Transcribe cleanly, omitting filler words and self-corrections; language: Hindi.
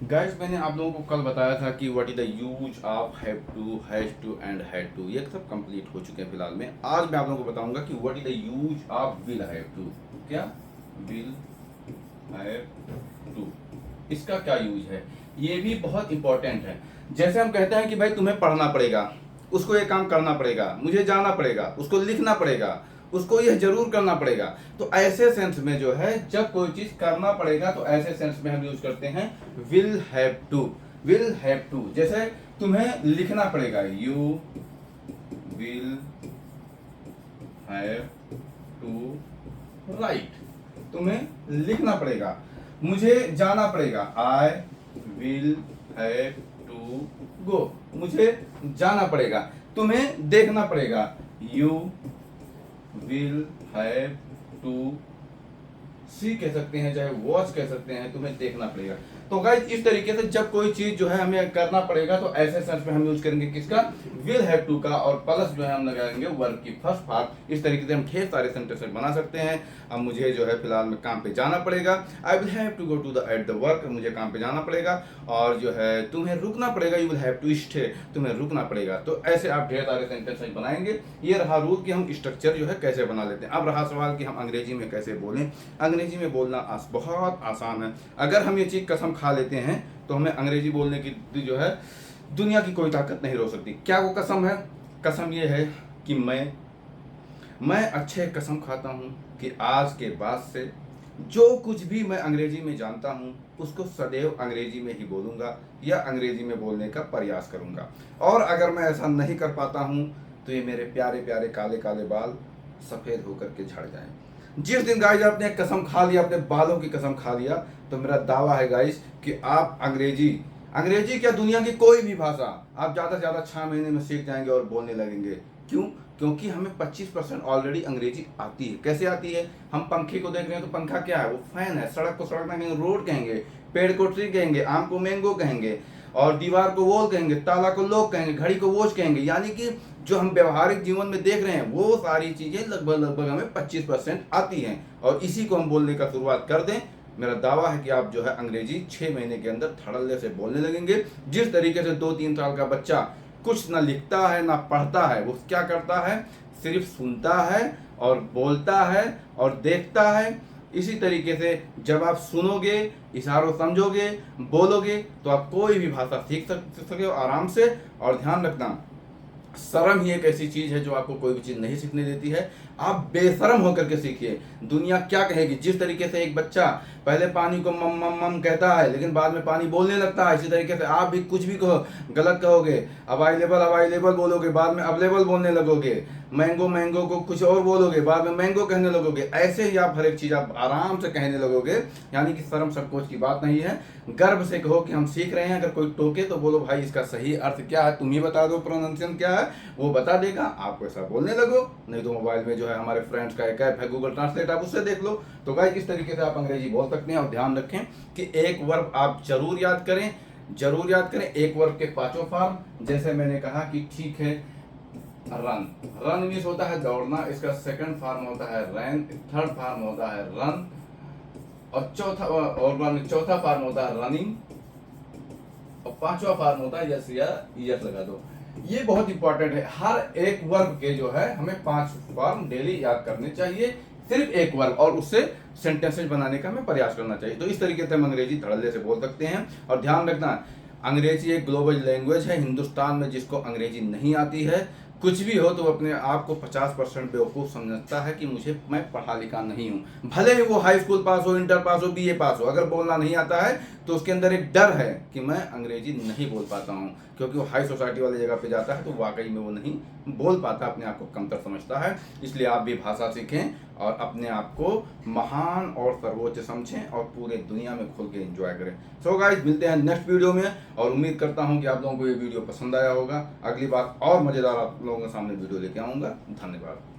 गाइस, मैंने आप लोगों को कल बताया था कि what is the use of have to and had to. ये सब कंप्लीट हो चुके हैं फिलहाल में। आज मैं आप लोगों को बताऊंगा कि what is the use of will have to. क्या विल हैव टू, इसका क्या यूज है, ये भी बहुत इंपॉर्टेंट है। जैसे हम कहते हैं कि भाई तुम्हें पढ़ना पड़ेगा, उसको ये काम करना पड़ेगा, मुझे जाना पड़ेगा, उसको लिखना पड़ेगा, उसको यह जरूर करना पड़ेगा। तो ऐसे सेंस में जो है, जब कोई चीज करना पड़ेगा तो ऐसे सेंस में हम यूज करते हैं will have to. Will have to, जैसे तुम्हें लिखना पड़ेगा, you will have to right. तुम्हें लिखना पड़ेगा। मुझे जाना पड़ेगा, I will have to go. मुझे जाना पड़ेगा। तुम्हें देखना पड़ेगा, यू विल हैव टू सी कह सकते हैं, चाहे वॉच कह सकते हैं। तुम्हें देखना पड़ेगा। तो गाइस, इस तरीके से जब कोई चीज जो है हमें करना पड़ेगा तो ऐसे सेंस में हम यूज करेंगे किसका, विल हैव टू का। और प्लस जो है हम लगाएंगे वर्ब की फर्स्ट पार्ट। इस तरीके से हम ढेर सारे सेंटेंसेस बना सकते हैं। अब मुझे जो है फिलहाल में काम पे जाना पड़ेगा, I will have to go to the at the work. मुझे काम पे जाना पड़ेगा। और जो है तुम्हें रुकना पड़ेगा, you will have to stay. तुम्हें रुकना पड़ेगा। तो ऐसे आप ढेर सारे सेंटेंसेस बनाएंगे। ये रहा रूल कि हम स्ट्रक्चर जो है कैसे बना लेते हैं। अब रहा सवाल कि हम अंग्रेजी में कैसे बोलें। अंग्रेजी में बोलना बहुत आसान है। अगर हम ये चीज कसम खा लेते हैं तो हमें अंग्रेजी बोलने की जो है दुनिया की कोई ताकत नहीं रोक सकती। क्या वो कसम है? कसम ये है कि मैं अच्छे कसम खाता हूं कि आज के बाद से जो कुछ भी मैं अंग्रेजी में जानता हूं उसको सदैव अंग्रेजी में ही बोलूंगा या अंग्रेजी में बोलने का प्रयास करूंगा। और अगर मैं ऐसा नहीं कर पाता हूं तो ये मेरे प्यारे प्यारे काले काले बाल सफेद होकर के झड़ जाएं। जिस दिन गाइस आपने कसम खा लिया, अपने बालों की कसम खा लिया, तो मेरा दावा है गाइस कि आप अंग्रेजी क्या, दुनिया की कोई भी भाषा आप ज़्यादा से ज़्यादा 6 महीने में सीख जाएंगे और बोलने लगेंगे। क्यों? क्योंकि हमें 25% ऑलरेडी अंग्रेजी आती है। कैसे आती है? हम पंखे को देख रहे हैं तो पंखा क्या है? वो फैन है। सड़क को सड़क कहेंगे, रोड कहेंगे, पेड़ को ट्री कहेंगे, आम को मैंगो कहेंगे, और दीवार को वॉल कहेंगे, ताला को लॉक कहेंगे, घड़ी को वॉच कहेंगे। यानी कि जो हम व्यवहारिक जीवन में देख रहे हैं वो सारी चीजें लगभग लगभग हमें 25% आती हैं। और इसी को हम बोलने का शुरुआत कर दें, मेरा दावा है कि आप जो है अंग्रेजी 6 महीने के अंदर धड़ल्ले से बोलने लगेंगे। जिस तरीके से 2-3 साल का बच्चा कुछ ना लिखता है ना पढ़ता है, वो क्या करता है? सिर्फ सुनता है और बोलता है और देखता है। इसी तरीके से जब आप सुनोगे, इशारों समझोगे, बोलोगे, तो आप कोई भी भाषा सीख सके हो आराम से। और ध्यान रखना, शर्म ही एक ऐसी चीज है जो आपको कोई भी चीज नहीं सीखने देती है। आप बेशरम होकर के सीखिए। दुनिया क्या कहेगी? जिस तरीके से एक बच्चा पहले पानी को मम मम मम कहता है लेकिन बाद में पानी बोलने लगता है, इसी तरीके से आप भी कुछ भी कहो गलत कहोगे। अवाइलेबल बोलोगे, बाद में अवेलेबल बोलने लगोगे। मैंगो मैंगो को कुछ और बोलोगे, बाद में मैंगो कहने लगोगे। ऐसे ही आप हर एक चीज आप आराम से कहने लगोगे। यानी कि शर्म संकोच की बात नहीं है। गर्व से कहो कि हम सीख रहे हैं। अगर कोई टोके तो बोलो भाई इसका सही अर्थ क्या है, तुम ही बता दो, प्रोनाउंसिएशन क्या है, वो बता देगा। आप ऐसा बोलने लगो। नहीं तो मोबाइल में जो है हमारे फ्रेंड्स का एक ऐप है गूगल ट्रांसलेट, आप उससे देख लो। तो गाइस, इस तरीके से आप अंग्रेजी बोल सकते हैं। और ध्यान रखें कि एक वर्ब आप जरूर याद करें, जरूर याद करें। एक वर्ब के 5 फॉर्म। जैसे मैंने कहा कि ठीक है, रन। रन मीन्स होता है दौड़ना, इसका सेकंड फॉर्म होता है रन, थर्ड फॉर्म होता है रन, और चौथा फॉर्म होता है रनिंग, और 5वां फॉर्म होता है यस या यस लगा दो। ये बहुत इंपॉर्टेंट है। हर एक वर्ब के जो है हमें 5 फॉर्म डेली याद करने चाहिए। सिर्फ एक वर्ब, और उससे सेंटेंसेस बनाने का हमें प्रयास करना चाहिए। तो इस तरीके से हम अंग्रेजी धड़ल्ले से बोल सकते हैं। और ध्यान रखना, अंग्रेजी एक ग्लोबल लैंग्वेज है। हिंदुस्तान में जिसको अंग्रेजी नहीं आती है, कुछ भी हो तो अपने आप को 50% बेवकूफ़ समझता है कि मैं पढ़ा लिखा नहीं हूँ। भले ही वो हाई स्कूल पास हो, इंटर पास हो, बीए पास हो, अगर बोलना नहीं आता है तो उसके अंदर एक डर है कि मैं अंग्रेजी नहीं बोल पाता हूँ। क्योंकि वो हाई सोसाइटी वाली जगह पे जाता है तो वाकई में वो नहीं बोल पाता, अपने आप को कमतर समझता है। इसलिए आप भी भाषा सीखें और अपने आप को महान और सर्वोच्च समझें और पूरे दुनिया में खुल के एंजॉय करें। सो गाइस, मिलते हैं नेक्स्ट वीडियो में। और उम्मीद करता हूँ कि आप लोगों को ये वीडियो पसंद आया होगा। अगली बार और मज़ेदार आप लोगों के सामने वीडियो लेके आऊँगा। धन्यवाद।